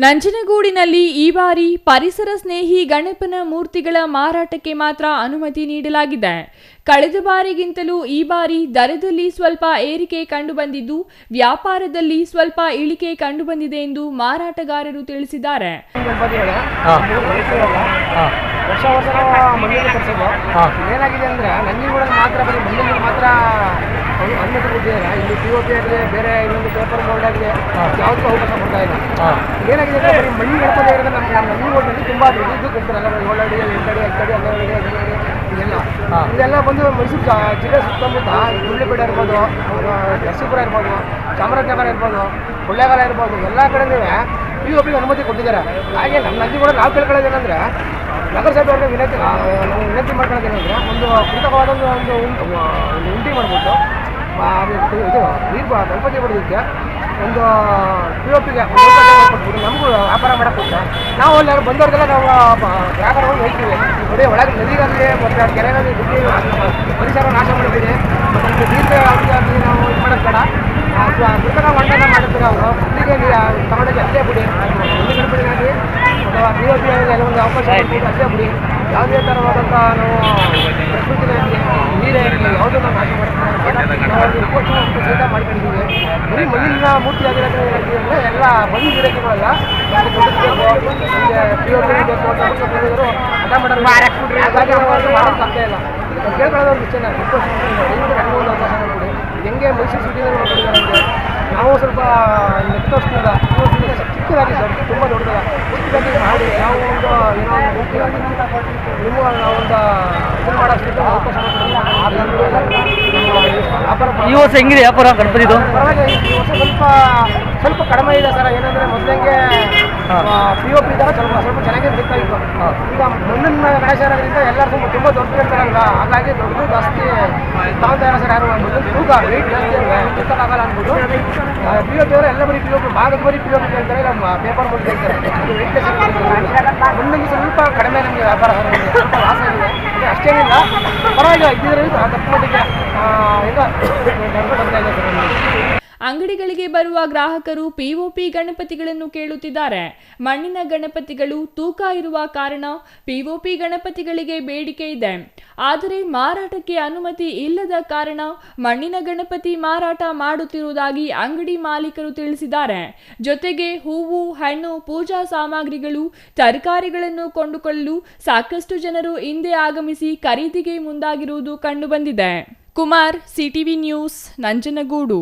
ನಂಜನಗೂಡಿನಲ್ಲಿ ಈ ಬಾರಿ ಪರಿಸರ ಸ್ನೇಹಿ ಗಣಪನ ಮೂರ್ತಿಗಳ ಮಾರಾಟಕ್ಕೆ ಮಾತ್ರ ಅನುಮತಿ ನೀಡಲಾಗಿದೆ. ಕಳೆದ ಬಾರಿಗಿಂತಲೂ ಈ ಬಾರಿ ದರದಲ್ಲಿ ಸ್ವಲ್ಪ ಏರಿಕೆ ಕಂಡುಬಂದಿದ್ದು, ವ್ಯಾಪಾರದಲ್ಲಿ ಸ್ವಲ್ಪ ಇಳಿಕೆ ಕಂಡುಬಂದಿದೆ ಎಂದು ಮಾರಾಟಗಾರರು ತಿಳಿಸಿದ್ದಾರೆ. ಏನಾಗಿದೆ ಅಂದ್ರೆ ನಂಜನಗೂಡಲ್ಲಿ ಮಾತ್ರ ಬರೀ ಮಣ್ಣಿನಲ್ಲಿ ಮಾತ್ರ ಅನುಮತಿ ಕೊಟ್ಟಿದ್ದಾರೆ. ಇಲ್ಲಿ POP ಆಗಲಿ ಬೇರೆ ಇನ್ನೊಂದು ಪೇಪರ್ ಬೋರ್ಡ್ ಆಗಲಿ ಯಾವುದಕ್ಕೂ ಅವಕಾಶ ಕೊಡ್ತಾ ಇಲ್ಲ. ಏನಾಗಿದೆ ಅಂದ್ರೆ ಬರೀ ಮಣ್ಣು ಹೇಳ್ಕೋದೇ ಇರೋದು ನಮ್ಮ ನಂಜನಗೂಡಿನಲ್ಲಿ ತುಂಬ ಇದು ಕೊಡ್ತಾರಲ್ಲ, 7 ಅಡಿ 8 ಅಡಿ 10 ಅಡಿ 12 ಅಡಿ 15 ಅಡಿ ಇದೆಲ್ಲ ಬಂದು ಮೈಸೂರು ಜಿಲ್ಲೆ ಸುತ್ತಮುತ್ತ ಗುಳ್ಳೆಪೇಟೆ ಇರ್ಬೋದು, ನರಸೀಪುರ ಇರ್ಬೋದು, ಚಾಮರಾಜನಗರ ಇರ್ಬೋದು, ಕೊಳ್ಳೇಗಾಲ ಇರ್ಬೋದು, ಎಲ್ಲ ಕಡೆಯೂ POPಗೆ ಅನುಮತಿ ಕೊಟ್ಟಿದ್ದಾರೆ. ಹಾಗೆ ನಮ್ಮ ನಂಜನಗೂಡ ನಾವು ಕೇಳ್ಕೊಳ್ಳೋದೇನೆಂದರೆ ನಗರಸಭೆಯವ್ರಿಗೆ ವಿನಂತಿ ಮಾಡ್ಕೊಳ್ಳೋದೇನೆಂದರೆ ಒಂದು ಕೃತಕವಾದ ಒಂದು ಉಂಡಿ ಮಾಡಿಬಿಟ್ಟು ಇದು ನೀರು ಗಣಪತಿ ಬಡೋದಕ್ಕೆ ಒಂದು POPಗೆ ಕೊಟ್ಬಿಟ್ಟು ನಮಗೂ ವ್ಯಾಪಾರ ಮಾಡೋಕ್ಕೆ ಕೊಟ್ಟರೆ ನಾವು ಅಲ್ಲಿ ಬಂದವ್ರಿಗೆಲ್ಲ ನಾವು ಗ್ರಾಹಕರು ಹೇಳ್ತೀವಿ. ನೋಡಿ, ಒಳಗೆ ನದಿಗಾಗಲಿ ಮತ್ತು ಕೆರೆಗಾಗಲಿ ಬಿಟ್ಟು ಪರಿಸರ ನಾಶ ಮಾಡಿದ್ದೀವಿ, ಮತ್ತು ನೀರು ಆಗಲಿ ನಾವು ಇದು ಮಾಡೋದು ಬೇಡ, ಕೃತಕ ಮಣ್ಣನ್ನು ಮಾಡಿರ್ತೀವಿ. ಅವರು ಇಲ್ಲಿಗೆ ತಗೊಂಡೋಗಿ ಅಲ್ಲೇ ಬಿಡಿ, ಒಂದು ಗಣಪತಿಗಾಗಿ ಅಥವಾ POP ಎಲ್ಲ ಒಂದು ಅವಕಾಶ ಅಲ್ಲೇ ಬಿಡಿ. ಯಾವುದೇ ಥರವಾದಂಥ ನಾವು ಪ್ರಕೃತಿಗೆ ನೀರೇ ಇರಲಿ ಯಾವುದೂ ನಾವು ನಾಶ ಮಾಡ್ತೀವಿ. ನಾವು ಸಹಿತ ಮಾಡ್ಕೊಂಡಿದ್ದೀವಿ. ಬರೀ ಮಣ್ಣಿನ ಮೂರ್ತಿ ಆಗಿರೋದ್ರಿಂದ ಎಲ್ಲ ಬಂದು ಗಿಡಗಳೆಲ್ಲ POP ಬೇಕು ಅಂತ ಹಠ ಮಾಡೋದು ಹಾಗಾಗಿ ಮಾಡೋಕ್ಕೆ ಆಗ್ತಾ ಇಲ್ಲ. ಕೇಳ್ಕೊಳ್ಳೋದು ವಿಷಯ ರಿಕ್ವೆಸ್ಟ್ ಮಾಡ್ತೀನಿ, ಒಂದು ಅವಕಾಶ ಮಾಡಿಕೊಡಿ. ಹೆಂಗೆ ಮೈಸೂರು ಸಿಟಿನಲ್ಲಿ ಮಾಡ್ಕೊಂಡಿದ್ದಾರೆ ನಾವು ಸ್ವಲ್ಪ ನೆಕ್ಸ್ಟ್ ವರ್ಷದಿಂದ ಚಿಕ್ಕದಾಗಿ ತುಂಬ ದೊಡ್ಡದಾಗಿ ಚಿಕ್ಕದಾಗಿ ಮಾಡಿ ನಾವು ಒಂದು ಏನೋ ಒಂದು ಮುಖ್ಯವಾಗಿ ನಿಮ್ಮ ನಾವೊಂದು ಇದನ್ನು ಮಾಡೋಷ್ಟು ಅವಕಾಶ ವ್ಯಾಪಾರ. ಈ ವರ್ಷ ಹೆಂಗಿದೆ ವ್ಯಾಪಾರ ಗಣಪತಿದು? ಪರವಾಗಿ ಈ ವರ್ಷ ಸ್ವಲ್ಪ ಕಡಿಮೆ ಇದೆ ಸರ್. ಏನಂದರೆ ಮೊದಲಿಗೆ POP ಇದ್ದಾಗ ಸ್ವಲ್ಪ ಚೆನ್ನಾಗಿ ನಡೀತಾ ಇತ್ತು. ಈಗ ಮಣ್ಣಿನ ಗಣೇಶ ಇರೋದ್ರಿಂದ ಎಲ್ಲರೂ ತುಂಬ ದೊಡ್ಡ ಇರ್ತಾರಲ್ವ, ಹಾಗಾಗಿ ದೊಡ್ಡದು ಜಾಸ್ತಿ ತಗೊಳ್ತಾ ಇಲ್ಲ ಸರ್. ಯಾರು ಮಣ್ಣಿನ ತೂಕ ವೆಯ್ಟ್ ಜಾಸ್ತಿ ಆಗಲ್ಲ ಅಂದ್ಬಿಟ್ಟು POP ಅವರು ಎಲ್ಲ ಬರೀ POP ಭಾಗದ ಬರೀ POP ಹೇಳ್ತಾರೆ, ನಮ್ಮ ಪೇಪರ್ ಮುಂದೆ ಹೇಳ್ತಾರೆ. ಮಣ್ಣಿಗೆ ಸ್ವಲ್ಪ ಕಡಿಮೆ ನಮಗೆ ವ್ಯಾಪಾರ ಸ್ವಲ್ಪ ಲಾಸ್ ಆಗಿದೆ. ಅಷ್ಟೇನಿಲ್ಲ, ಪರವಾಗಿಲ್ಲ. ಇದ್ದಿದ್ದರಿಂದ ತಪ್ಪು ಮಟ್ಟಿಗೆ ಈಗ ಬರ್ತಾ ಇದೆ ಸರ್. ಅಂಗಡಿಗಳಿಗೆ ಬರುವ ಗ್ರಾಹಕರು POP ಗಣಪತಿಗಳನ್ನು ಕೇಳುತ್ತಿದ್ದಾರೆ. ಮಣ್ಣಿನ ಗಣಪತಿಗಳು ತೂಕ ಇರುವ ಕಾರಣ POP ಗಣಪತಿಗಳಿಗೆ ಬೇಡಿಕೆ ಇದೆ. ಆದರೆ ಮಾರಾಟಕ್ಕೆ ಅನುಮತಿ ಇಲ್ಲದ ಕಾರಣ ಮಣ್ಣಿನ ಗಣಪತಿ ಮಾರಾಟ ಮಾಡುತ್ತಿರುವುದಾಗಿ ಅಂಗಡಿ ಮಾಲೀಕರು ತಿಳಿಸಿದ್ದಾರೆ. ಜೊತೆಗೆ ಹೂವು, ಹಣ್ಣು, ಪೂಜಾ ಸಾಮಗ್ರಿಗಳು, ತರಕಾರಿಗಳನ್ನು ಕೊಂಡುಕೊಳ್ಳಲು ಸಾಕಷ್ಟು ಜನರು ಹಿಂದೆ ಆಗಮಿಸಿ ಖರೀದಿಗೆ ಮುಂದಾಗಿರುವುದು ಕಂಡುಬಂದಿದೆ. Kumar, CTV news, Nanjangud.